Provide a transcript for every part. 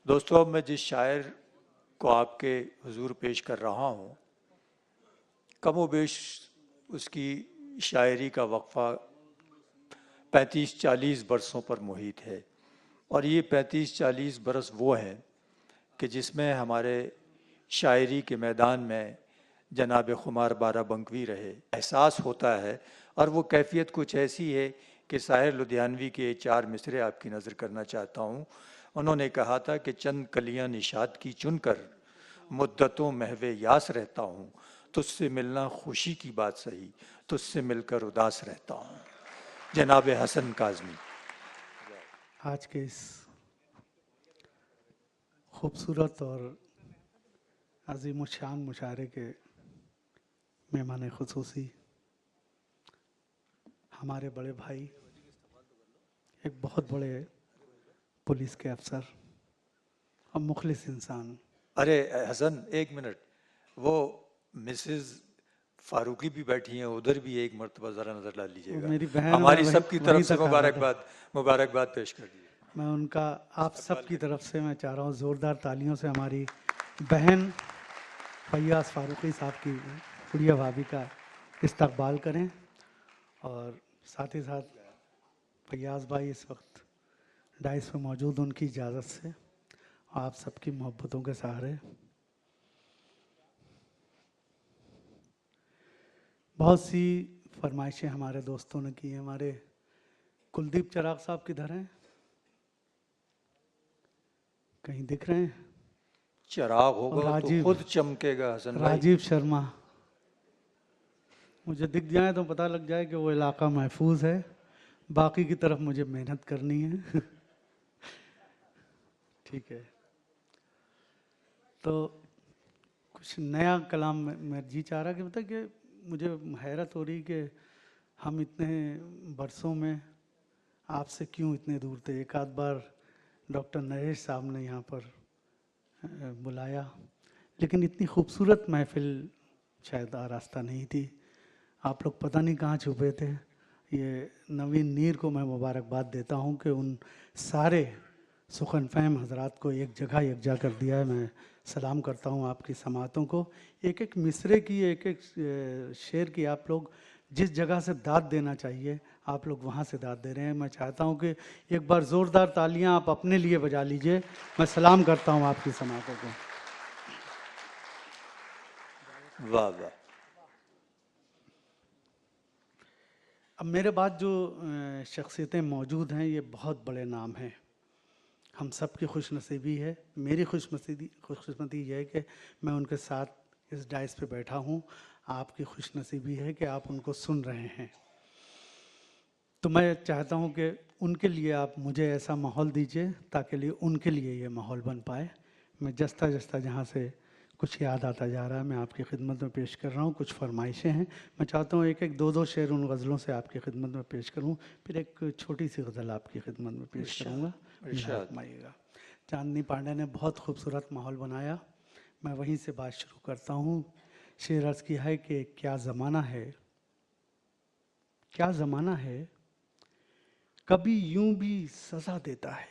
दोस्तों, अब मैं जिस शायर को आपके हुजूर पेश कर रहा हूँ, कमोबेश उसकी शायरी का वक्फ़ा 35-40 बरसों पर मुहित है। और ये 35-40 बरस वो हैं कि जिसमें हमारे शायरी के मैदान में जनाब खुमार बाराबंकवी रहे। एहसास होता है और वो कैफियत कुछ ऐसी है कि साहिर लुधियानवी के 4 मिसरे आपकी नज़र करना चाहता हूँ। उन्होंने कहा था कि चंद कलियां निशात की चुनकर मुद्दतों महवे यास रहता हूँ, तुझसे मिलना खुशी की बात सही, तुझसे मिलकर उदास रहता हूँ। जनाब हसन काज़मी। आज के इस खूबसूरत और अजीम शान मुशायरे के मेहमान खुसूसी हमारे बड़े भाई, एक बहुत बड़े पुलिस के अफसर और मुखलिस इंसान। अरे हसन, एक मिनट, वो मिसेस फारूकी भी बैठी हैं, उधर भी एक मर्तबा ज़रा नज़र डाल वो लीजिएगा। मेरी बहन, मैं हमारी सबकी तरफ वहीं से तक आ रहा था। मुबारकबाद पेश कर दीजिए। मैं उनका आप सब की तरफ से मैं चाह रहा हूँ ज़ोरदार तालियों से हमारी बहन फैयाज फारूकी साहब की गुड़िया भाभी का इस्तकबाल करें। और साथ ही साथ फैयाज भाई इस वक्त डाइस पे मौजूद, उनकी इजाज़त से आप सबकी मोहब्बतों के सहारे बहुत सी फरमाइशें हमारे दोस्तों ने की हैं। हमारे कुलदीप चिराग साहब किधर हैं? कहीं दिख रहे हैं? चिराग होगा तो राजीव, खुद चमकेगा हसन भाई। राजीव शर्मा मुझे दिख जाए तो पता लग जाए कि वो इलाका महफूज है, बाकी की तरफ मुझे मेहनत करनी है। ठीक है, तो कुछ नया कलाम मैं जी चाह रहा कि मतलब कि मुझे हैरत हो रही कि हम इतने बरसों में आपसे क्यों इतने दूर थे। एक आध बार डॉक्टर नरेश साहब ने यहाँ पर बुलाया, लेकिन इतनी खूबसूरत महफिल शायद आरास्ता नहीं थी। आप लोग पता नहीं कहाँ छुपे थे। ये नवीन नीर को मैं मुबारकबाद देता हूँ कि उन सारे सुखन फहम हजरात को एक जगह यकजा कर दिया है। मैं सलाम करता हूँ आपकी समातों को। एक एक मिसरे की, एक एक शेर की आप लोग जिस जगह से दाद देना चाहिए आप लोग वहाँ से दाद दे रहे हैं। मैं चाहता हूँ कि एक बार ज़ोरदार तालियां आप अपने लिए बजा लीजिए। मैं सलाम करता हूँ आपकी समातों को। वाह वाह। अब मेरे बाद जो शख्सियतें मौजूद हैं ये बहुत बड़े नाम हैं। हम सब की खुशनसीबी है, मेरी खुशकिस्मती ये है कि मैं उनके साथ इस डाइस पे बैठा हूँ। आपकी खुशनसीबी है कि आप उनको सुन रहे हैं। तो मैं चाहता हूँ कि उनके लिए आप मुझे ऐसा माहौल दीजिए ताकि उनके लिए ये माहौल बन पाए। मैं जस्ता जस्ता जहाँ से कुछ याद आता जा रहा है मैं आपकी खिदमत में पेश कर रहा हूँ। कुछ फरमाइशें हैं, मैं चाहता हूँ एक एक दो दो शेर उन गज़लों से आपकी खिदमत में पेश करूँ, फिर एक छोटी सी गज़ल आपकी खिदमत में पेश करूँगा। फरमाइएगा। चांदनी पांडे ने बहुत खूबसूरत माहौल बनाया, मैं वहीं से बात शुरू करता हूँ। शेर अर्ज़ की है कि क्या ज़माना है, क्या ज़माना है, कभी यूं भी सजा देता है।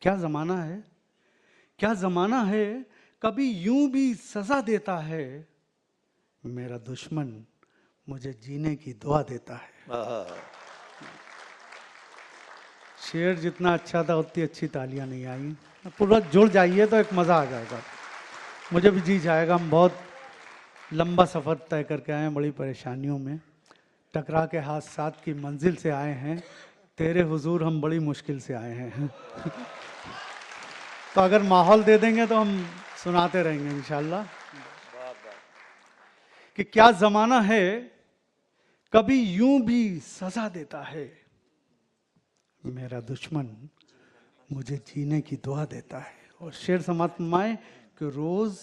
क्या ज़माना है, क्या ज़माना है, कभी यूं भी सजा देता है। मेरा दुश्मन मुझे जीने की दुआ देता है। शेर जितना अच्छा था उतनी अच्छी तालियां नहीं आई। पूरा जुड़ जाइए तो एक मज़ा आ जाएगा, मुझे भी जी जाएगा। हम बहुत लंबा सफ़र तय करके आए हैं, बड़ी परेशानियों में टकरा के हादसात की मंजिल से आए हैं। तेरे हुजूर हम बड़ी मुश्किल से आए हैं। तो अगर माहौल दे देंगे तो हम सुनाते रहेंगे इंशाल्लाह। कि क्या ज़माना है, कभी यूं भी सजा देता है। मेरा दुश्मन मुझे जीने की दुआ देता है। और शेर समाप्त फरमाए कि रोज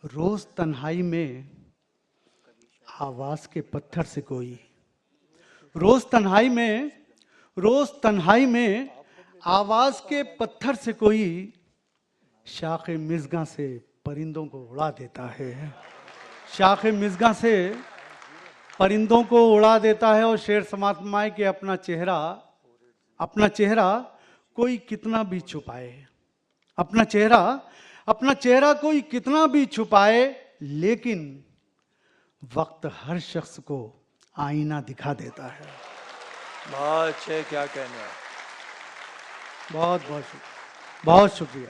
रोज तन्हाई में आवाज के पत्थर से कोई, रोज तन्हाई में, रोज तन्हाई में आवाज के पत्थर से कोई शाख मिज़गा से परिंदों को उड़ा देता है। शाख मिज़गा से परिंदों को उड़ा देता है। और शेर समाप्त फरमाए कि अपना चेहरा कोई कितना भी छुपाए, अपना चेहरा कोई कितना भी छुपाए, लेकिन वक्त हर शख्स को आईना दिखा देता है। बहुत अच्छे, क्या कहने हैं। बहुत शुक्रिया।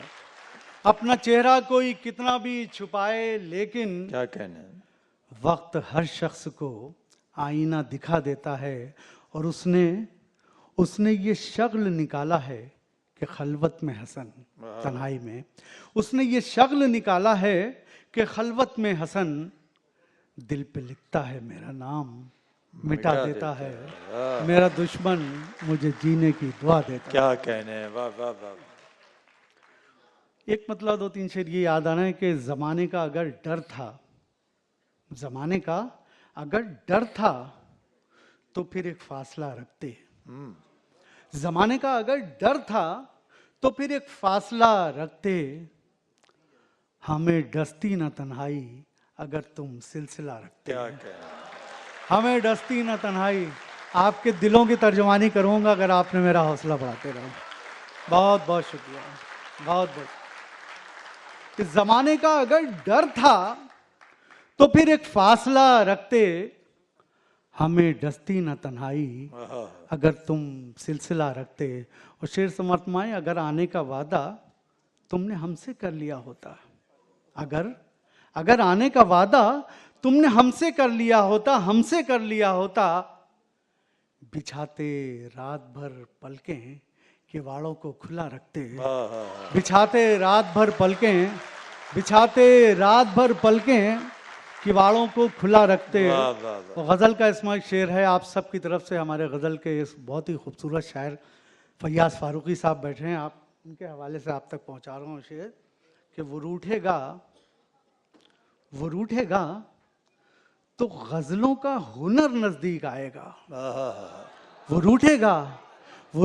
अपना चेहरा कोई कितना भी छुपाए, लेकिन क्या कहने हैं। वक्त हर शख्स को आईना दिखा देता है। और उसने ये शक्ल निकाला है कि खलवत में हसन, तन्हाई में उसने ये शक्ल निकाला है कि खलवत में हसन, दिल पे लिखता है मेरा नाम, मिटा देता है मेरा दुश्मन, मुझे जीने की दुआ देता। क्या कहने हैं, वाह वाह वाह। एक मतलब 2-3 शेर ये याद आना है कि जमाने का अगर डर था तो फिर एक फासला रखते। जमाने का अगर डर था तो फिर एक फासला रखते, हमें डसती न तन्हाई अगर तुम सिलसिला रखते। क्या कहना। हमें डसती न तन्हाई, आपके दिलों की तर्जुमानी करूंगा अगर आपने मेरा हौसला बढ़ाते रहो। बहुत बहुत शुक्रिया, बहुत बहुत। इस जमाने का अगर डर था तो फिर एक फासला रखते, हमें डसती न तन्हाई अगर तुम सिलसिला रखते। और शेर समर्थमाए, अगर आने का वादा तुमने हमसे कर लिया होता, अगर आने का वादा तुमने हमसे कर लिया होता, बिछाते रात भर पलकें किवाड़ों को खुला रखते। बिछाते रात भर पलकें किवाड़ों को खुला रखते। गज़ल का इसमें शेर है, आप सब की तरफ से हमारे गज़ल के इस बहुत ही खूबसूरत शायर फैयाज फारूकी साहब बैठे हैं, आप उनके हवाले से आप तक पहुंचा रहा हूँ शेर कि वो रूठेगा तो गज़लों का हुनर नज़दीक आएगा। वो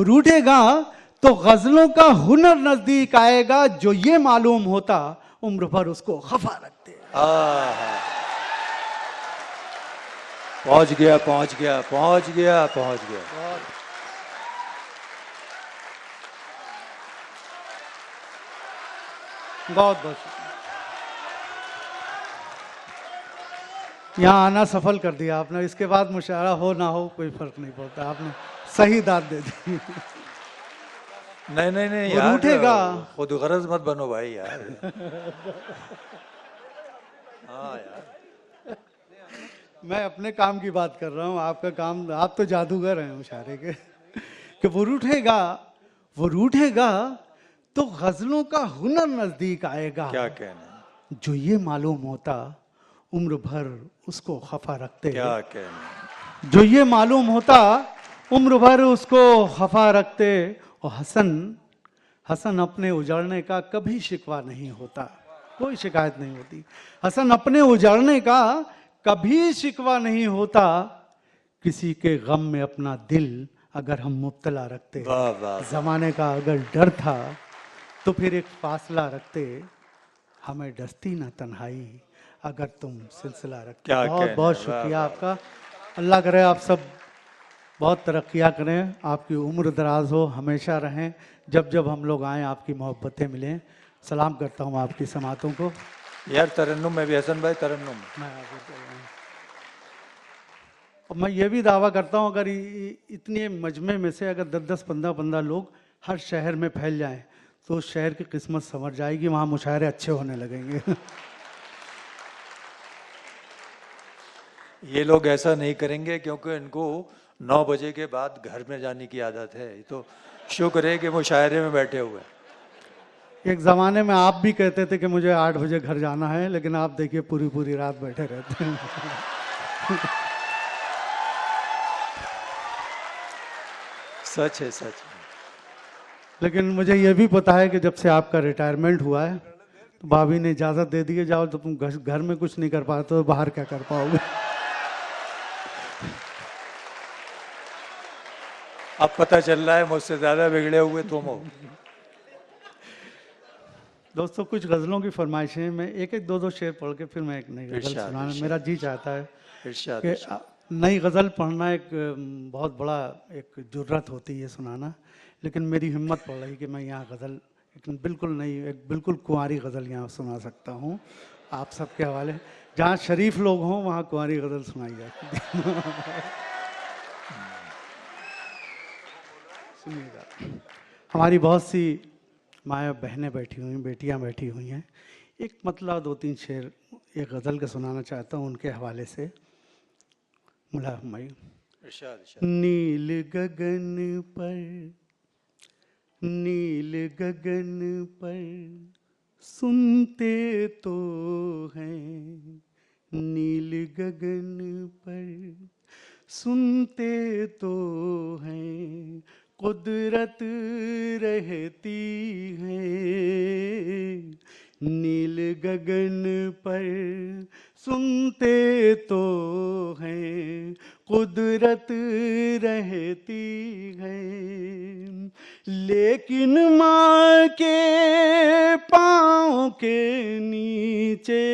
रूठेगा तो गज़लों का हुनर नज़दीक आएगा, जो ये मालूम होता उम्र भर उसको खफा रखते। पहुंच गया। बहुत बहुत यहाँ आना सफल कर दिया आपने। इसके बाद मुशायरा हो ना हो कोई फर्क नहीं पड़ता, आपने सही दाद दे दी। नहीं वो यार, रूठेगा। खुद गरज मत बनो भाई यार। हाँ यार, मैं अपने काम की बात कर रहा हूँ, आपका काम, आप तो जादूगर हैं मुशायरे के। कि वो रूठेगा तो गजलों का हुनर नजदीक आएगा। क्या कहना। जो ये मालूम होता उम्र भर उसको खफा रखते। क्या कहना। जो ये मालूम होता उम्र भर उसको खफा रखते। और हसन अपने उजड़ने का कभी शिकवा नहीं होता, कोई शिकायत नहीं होती। हसन अपने उजड़ने का कभी शिकवा नहीं होता, किसी के गम में अपना दिल अगर हम मुब्तला रखते। जमाने का अगर डर था तो फिर एक फासला रखते, हमें डसती ना तन्हाई अगर तुम सिलसिला रखते। बहुत बहुत शुक्रिया आपका। अल्लाह करे आप सब बहुत तरक्कियाँ करें, आपकी उम्र दराज हो, हमेशा रहें। जब जब हम लोग आएँ आपकी मोहब्बतें मिलें। सलाम करता हूँ आपकी समातों को। यार तरन्नुम में भी हसन भाई, तरन्नुम मैं ये भी दावा करता हूँ, अगर इतने मजमे में से अगर 10-10, 15-15 लोग हर शहर में फैल जाएं तो उस शहर की किस्मत संवर जाएगी, वहाँ मुशायरे अच्छे होने लगेंगे। ये लोग ऐसा नहीं करेंगे क्योंकि इनको 9 बजे के बाद घर में जाने की आदत है। तो शुक्र है कि मुशायरे में बैठे हुए। एक ज़माने में आप भी कहते थे कि मुझे 8 बजे घर जाना है, लेकिन आप देखिए पूरी पूरी रात बैठे रहते हैं। सच है, सच है। लेकिन मुझे ये भी पता है कि जब से आपका रिटायरमेंट हुआ है तो भाभी ने इजाज़त दे दी है, जाओ, तो तुम घर में कुछ नहीं कर पाते तो बाहर क्या कर पाओगे। अब पता चल रहा है मुझसे ज़्यादा बिगड़े हुए तुम हो। दोस्तों, कुछ गज़लों की फरमाइशें, मैं एक 2 शेर पढ़ के फिर मैं एक नई गज़ल सुनाना मेरा जी चाहता है कि नई गज़ल पढ़ना एक बहुत बड़ा एक जुर्रत होती है सुनाना। लेकिन मेरी हिम्मत पड़ रही कि मैं यहाँ गज़ल लेकिन बिल्कुल नहीं, एक बिल्कुल कुंवारी गज़ल यहाँ सुना सकता हूँ आप सबके हवाले। जहाँ शरीफ लोग हों वहाँ कुंवारी गज़ल सुनाई जाती है। सुनिएगा, हमारी बहुत सी माया बहनें बैठी हुई, बेटियाँ बैठी हुई हैं। एक मतलब 2-3 शेर एक गज़ल के सुनाना चाहता हूँ उनके हवाले से। मुला हुमायूं। नील गगन पर, नील गगन पर सुनते तो हैं, नील गगन पर सुनते तो हैं, कुदरत रहती है। नील गगन पर सुनते तो हैं, कुदरत रहती है। लेकिन माँ के पाँव के नीचे,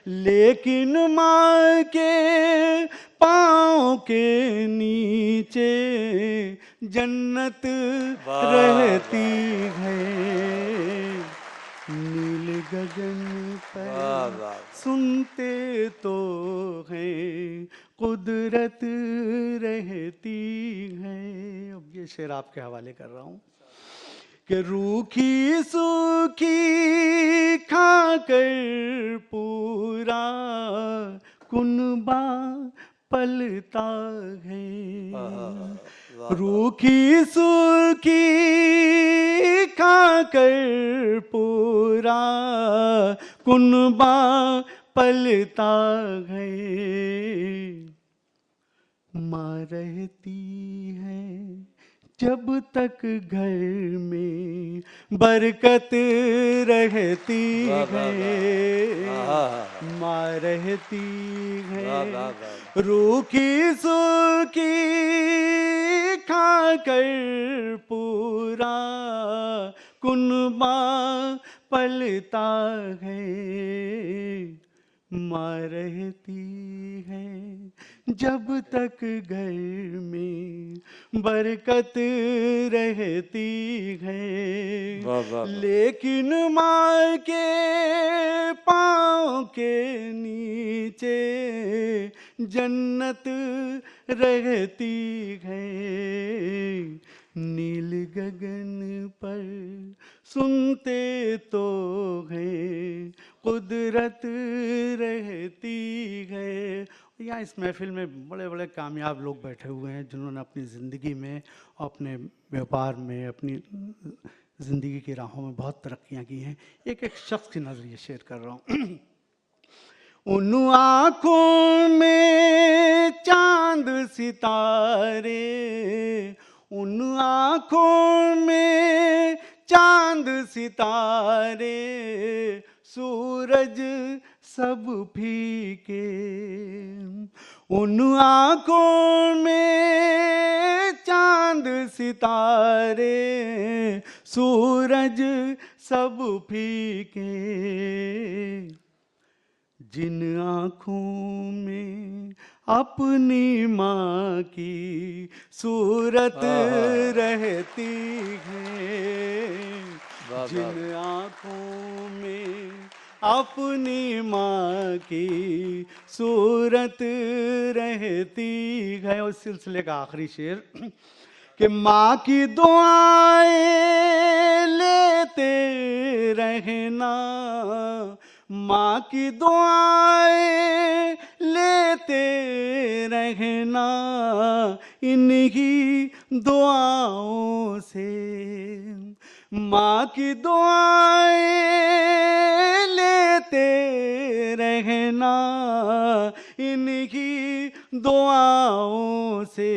लेकिन माँ के पाँव के नीचे जन्नत रहती है। नील गगन पर सुनते तो हैं, कुदरत रहती है। अब ये शेर आपके हवाले कर रहा हूँ कि रूखी सूखी खाकर पूरा कुनबा पलता है। रूखी सूखी खाकर पूरा कुनबा पलता है। माँ रहती है जब तक घर में बरकत रहती है। माँ रहती है रूखी सूखी खाकर पूरा कुनबा पलता है। माँ रहती है जब तक घर में बरकत रहती है। लेकिन माँ के पाँव के नीचे जन्नत रहती है। नील गगन पर सुनते तो हैं, कुदरत रहती है। यहाँ इस महफिल में बड़े बड़े कामयाब लोग बैठे हुए हैं जिन्होंने अपनी ज़िंदगी में, अपने व्यापार में, अपनी ज़िंदगी की राहों में बहुत तरक्कियाँ की हैं। एक एक शख्स की नज़रिए शेयर कर रहा हूँ। उन आँखों में चांद सितारे, उन आँखों में चांद सितारे, सूरज सब फीके। उन आँखों में चांद सितारे, सूरज सब फीके। जिन आँखों में अपनी माँ की सूरत रहती है, जिन आँखों में अपनी माँ की सूरत रहती है। उस सिलसिले का आखिरी शेर कि माँ की दुआएं लेते रहना, माँ की दुआएं लेते रहना, इन्हीं दुआओं से। माँ की दुआएं लेते रहना, इन्हीं दुआओं से।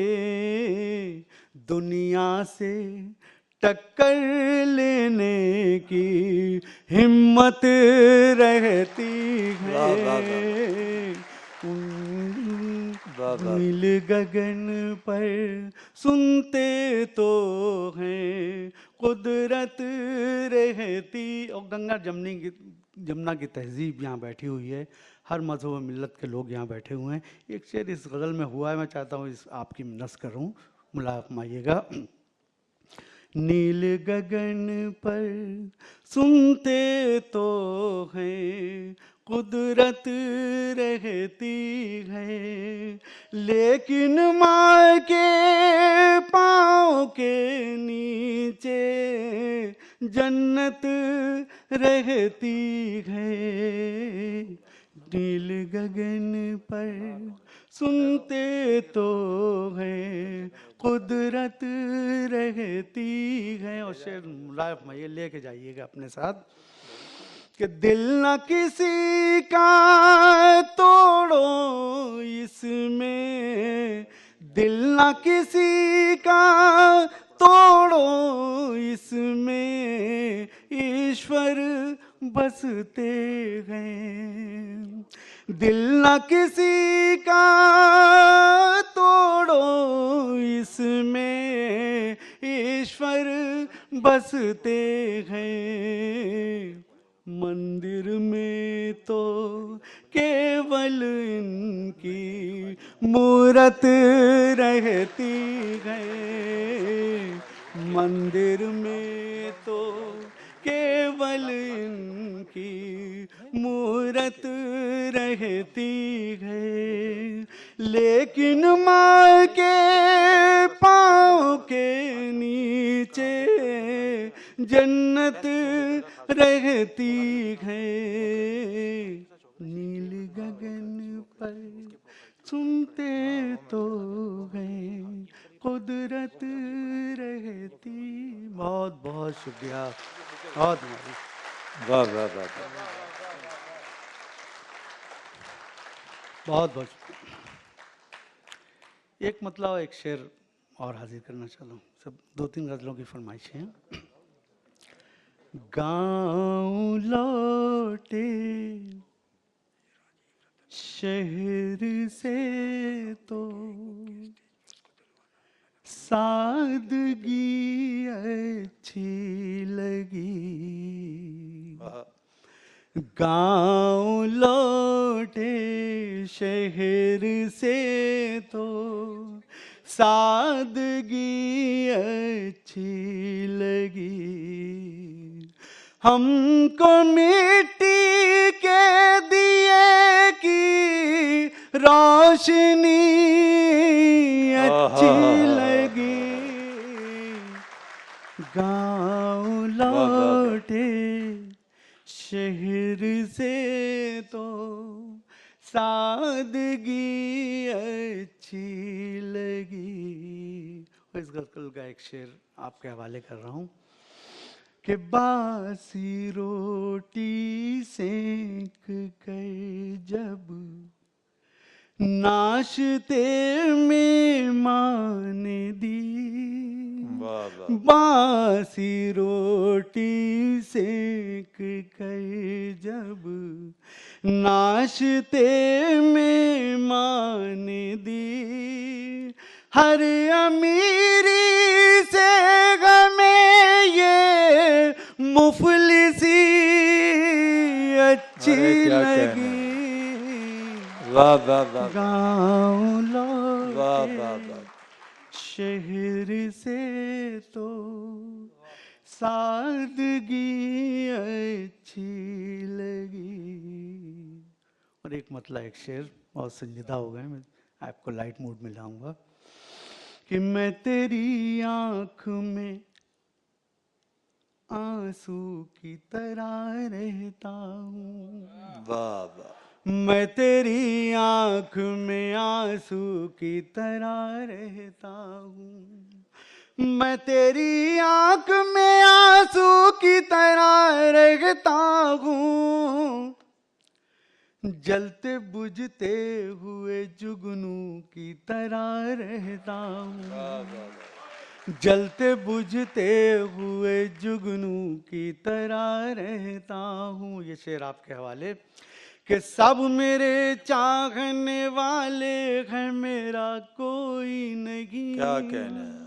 दुनिया से टक्कर लेने की हिम्मत रहती है। नील गगन पर सुनते तो हैं, कुदरत रहती। और गंगा जमुना की तहजीब यहाँ बैठी हुई है, हर मज़हब व मिल्लत के लोग यहाँ बैठे हुए हैं। एक शेर इस गज़ल में हुआ है, मैं चाहता हूँ इस आपकी नस्ल करूँ, मुलाक़ माइएगा। नील गगन पर सुनते तो हैं कुदरत रहती है, लेकिन माँ के पाँव के नीचे जन्नत रहती है। नील गगन पर सुनते तो हैं कुदरत रहती है। और शेर लाइफ में ये लेके जाइएगा अपने साथ कि दिल न किसी का तोड़ो इसमें, दिल न किसी का तोड़ो इसमें, ईश्वर बसते हैं। दिल न किसी का तोड़ो इसमें, ईश्वर बसते हैं। मंदिर में तो केवल इनकी मूरत रहती है, मंदिर में तो केवल इनकी मूरत रहती है, लेकिन माँ के पाँव के नीचे जन्नत रहती है। नील गगन पर सुनते तो हैं कुदरत रहती। बहुत बहुत शुक्रिया, बहुत वाह वाह वाह वाह। बहुत बहुत शुक्रिया। एक मतलब एक शेर और हाजिर करना चाहता हूँ, सब 2-3 गजलों की फरमाइशें हैं। गाँव लौटे शहर से तो सादगी अच्छी लगी, गाँव लौटे शहर से तो सादगी अच्छी लगी। हमको मिट्टी के दिए की रोशनी अच्छी लगी, गाँव लौटे शहर से तो सादगी अच्छी लगी। और इस गज़ल का एक शेर आपके हवाले कर रहा हूँ कि बासी रोटी सेक कर जब नाश्ते में माँ ने दी, बासी रोटी सेक कर जब नाश्ते में माँ ने दी, हर अमीरी से हमें ये मुफलिसी अच्छी लगी। वाह वाह वाह। गाँव वाह वाह लौटे वाह। शहर से तो सादगी अच्छी लगी। और एक मतलब एक शेर बहुत संजीदा हो गए, मैं आपको लाइट मूड में लाऊंगा कि मैं तेरी आँख में आंसू की तरह रहता हूँ, वाह वाह। मैं तेरी आँख में आंसू की तरह रहता हूँ, मैं तेरी आँख में आंसू की तरह रहता हूँ, जलते बुझते हुए जुगनू की तरह रहता हूँ, जलते बुझते हुए जुगनू की तरह रहता हूँ। ये शेर आपके हवाले कि सब मेरे चाहने वाले हैं, मेरा कोई नहीं। क्या कहना है।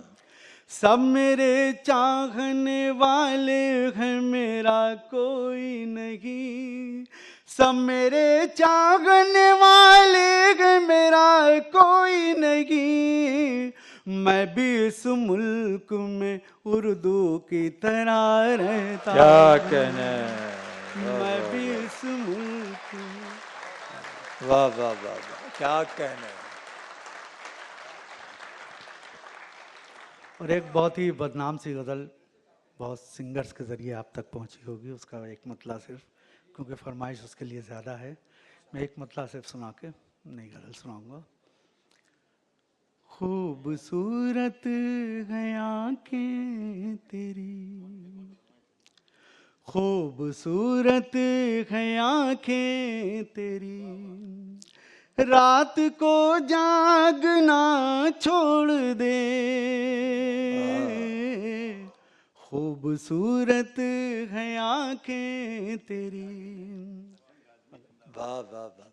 सब मेरे चाहने वाले हैं, मेरा कोई नहीं। सब मेरे चाहने वाले हैं, मेरा कोई नहीं। मैं भी इस मुल्क में उर्दू की तरह रहता क्या कहना है, मैं भी इस मुल्क में। वाह वाह वाह वाह, क्या कहना है। और एक बहुत ही बदनाम सी गज़ल बहुत सिंगर्स के ज़रिए आप तक पहुंची होगी, उसका एक मतला सिर्फ, क्योंकि फरमाइश उसके लिए ज़्यादा है, मैं एक मतला सिर्फ सुना के नई गज़ल सुनाऊंगा। खूबसूरत है आँखें तेरी, खूबसूरत है आँखें तेरी, रात को जागना छोड़ दे, खूबसूरत है आँखें तेरी। वाह वाह वाह,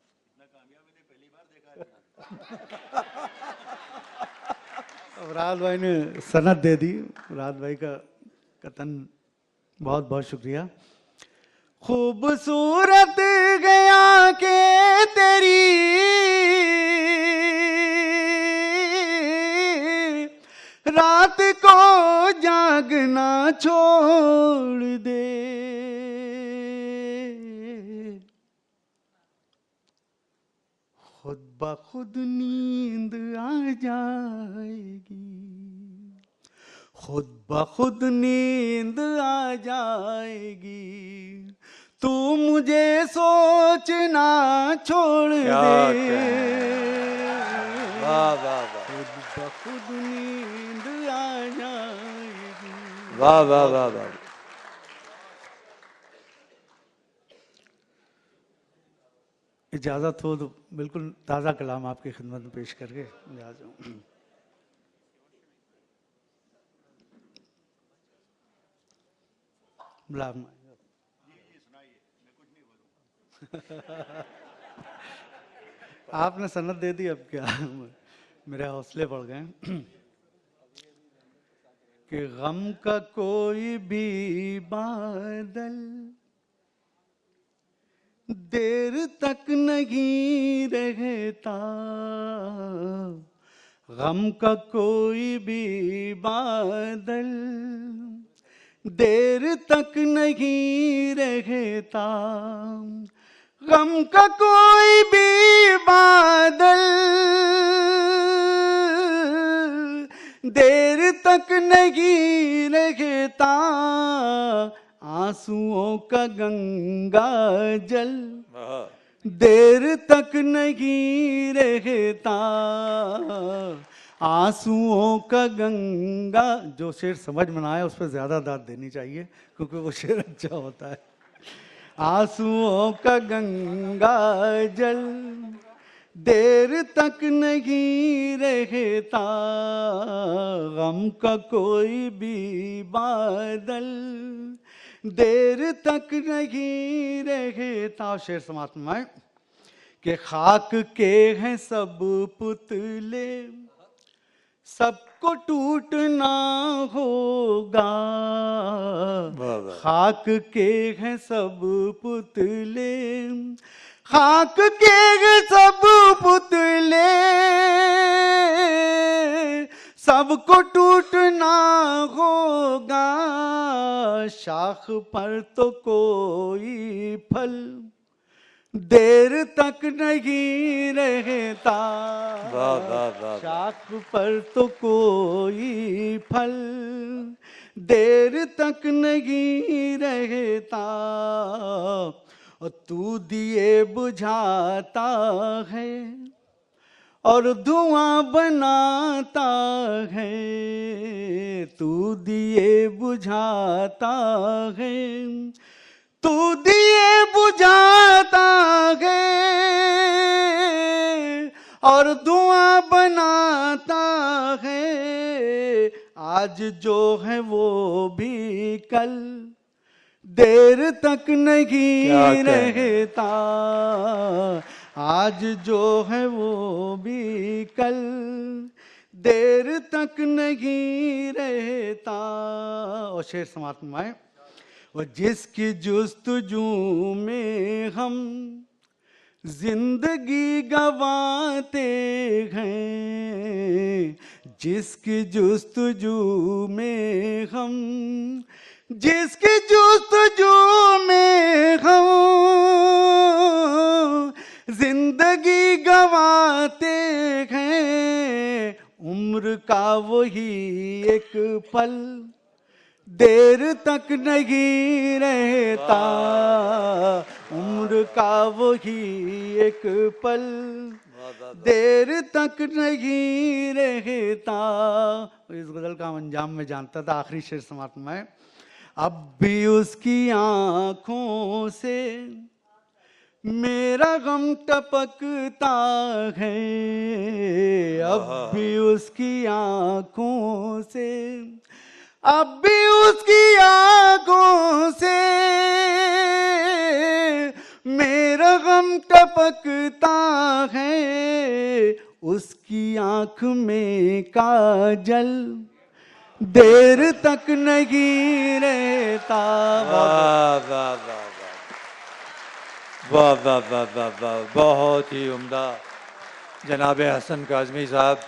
अब राहत भाई ने सनद दे दी, राहत भाई का कतन बहुत बहुत शुक्रिया। खूबसूरत गया के तेरी, रात को जागना छोड़ दे, खुद ब खुद नींद आ जाएगी, खुद ब खुद नींद आ जाएगी, तू मुझे सोचना छोड़ दे, वाह वाह वाह, खुद ब खुद नींद आ जाएगी। वाह वाह वाह वाह। इजाज़त हो तो बिल्कुल ताज़ा कलाम आपकी खिदमत में पेश करके जा जाऊँ। आपने सनद दे दी, अब क्या मेरे हौसले बढ़ गए कि गम का कोई भी बादल देर तक नहीं रहता, गम का कोई भी बादल देर तक नहीं रहता, गम का कोई भी बादल देर तक नहीं रहता, आंसुओं का गंगा जल देर तक नहीं रहता, आंसुओं का गंगा। जो शेर समझ में ना आए उस पर ज्यादा दाद देनी चाहिए, क्योंकि वो शेर अच्छा होता है। आंसुओं का गंगा जल देर तक नहीं रहता, गम का कोई भी बादल देर तक नहीं रहता। शेर समाप्त में कि खाक के हैं सब पुतले, सबको टूटना होगा, खाक के हैं सब पुतले, खाक के हैं सब पुतले, सबको टूटना होगा, शाख पर तो कोई फल देर तक नहीं रहता, शाख पर तो कोई फल देर तक नहीं रहता, और तू दिए बुझाता है और धुआं बनाता है, तू दिए बुझाता है, तू दिए बुझाता है और धुआं बनाता है, आज जो है वो भी कल देर तक नहीं रहता, आज जो है वो भी कल देर तक नहीं रहता। और शेर समाप्त में आए, और जिसकी जुस्तजू में हम जिंदगी गवाते हैं, जिसकी जुस्तजू में हम, जिसकी जुस्तजू में हम जिंदगी गंवाते हैं, उम्र का वही एक पल देर तक नहीं रहता, उम्र का वही एक पल देर तक नहीं रहता। इस गजल का अंजाम में जानता था, आखिरी शेर समाप्त में। अब भी उसकी आंखों से मेरा गम टपकता है, अब भी उसकी आंखों से, अब भी उसकी आंखों से मेरा गम टपकता है, उसकी आंख में काजल देर तक नहीं रहता। वाह वाह वाह वाह वाह वाह वाह वाह, बहुत ही उम्दा जनाब हसन काज़मी साहब।